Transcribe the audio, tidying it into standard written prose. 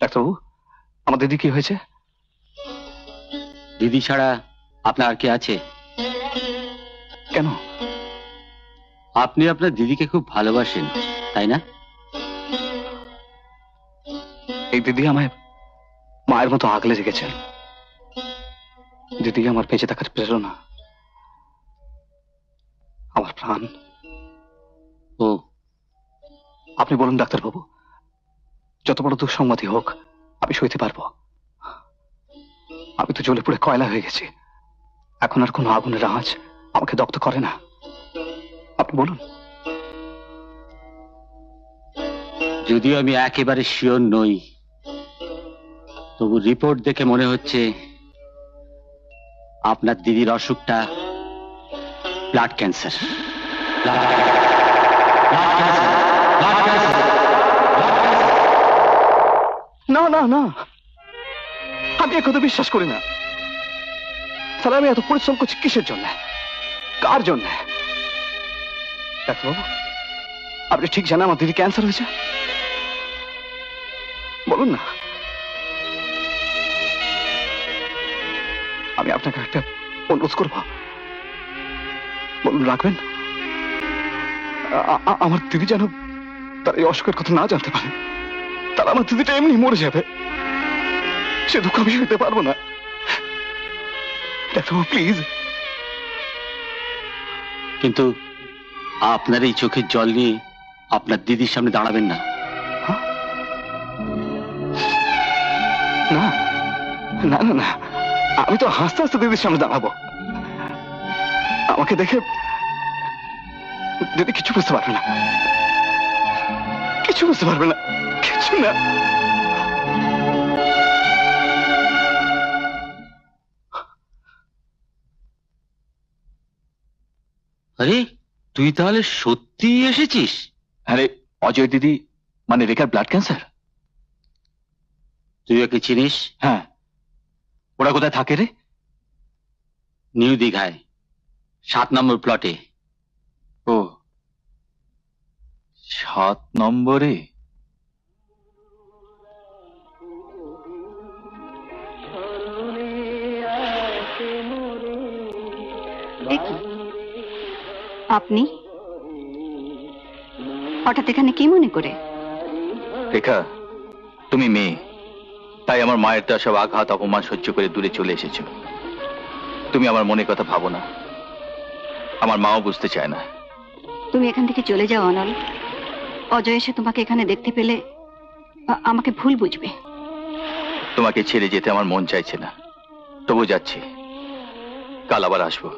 ডাক্তারবাবু, আমার দিদি কি হয়েছে? দিদি ছাড়া আপনার আর কে আছে? কেন? আপনি আপনার দিদিকে খুব ভালোবাসেন, তাই না? এই দিদি আমায় মায়ের মতো আগলে রেখেছেন। দিদি আমার বেঁচে থাকার প্রেরণা, আমার প্রাণ। ও, আপনি বলুন ডাক্তারবাবু, যত বড় দুঃসংবাদই হোক আমি সইতে পারবো। আমি তো জ্বলে পুড়ে কয়লা হয়ে গেছি, এখন আর কোনো আগুনের আঁচ আমাকে দগ্ধ করে না। আপনি বলুন। যদিও আমি একেবারে শিওর নই, তবু রিপোর্ট দেখে মনে হচ্ছে আপনার দিদির অসুখটা ব্লাড ক্যান্সার। না না না, আমি একথা বিশ্বাস করি না। তাহলে আমি এত পরিশ্রম করছি কিসের জন্য, কার জন্য? ডাক্তারবাবু, আপনি ঠিক জানেন আমার দিদি ক্যান্সার হয়েছে? বলুন না। আমি আপনাকে একটা অনুরোধ করব, বলুন রাখবেন। আমার দিদি যেন তার এই অসুখের কথা না জানতে পারে, তাহলে আমার দিদিটা এমনি মরে যাবে। সে দুঃখ আমি সইতে পারবো না। ডাক্তারবাবু প্লিজ। কিন্তু আপনার এই চোখের জল নিয়ে আপনার দিদির সামনে দাঁড়াবেন না। না না না না, আমি তো হাসতে হাসতে দিদির সামনে দাঁড়াবো। আমাকে দেখে দিদি কিছু বুঝতে পারবে না, কিছু বুঝতে পারবে না, কিছু না। আরে, তুই তাহলে সত্যি এসেছিস? আরে অজয় দিদি মানে রেখার ব্লাড ক্যান্সার। তুই ওকে চিনিস? হ্যাঁ। ওরা কোথায় থাকে রে? নিউ দীঘায় 7 নম্বর প্লটে। ও, 7 নম্বরে। আপনি হঠাৎ এখানে কি মনে করে? রেখা, তুমি মেয়ে, তাই আমার মায়ের তো সব আঘাত অপমান সহ্য করে দূরে চলে এসেছো। তুমি আমার মনের কথা ভাবো না, আমার মাও বুঝতে চায় না। তুমি এখান থেকে চলে যাও অনল। অজয় এসে তোমাকে এখানে দেখতে পেলে আমাকে ভুল বুঝবে। তোমাকে ছেড়ে যেতে আমার মন চাইছে না, তবু যাচ্ছি। কাল আবার আসবো।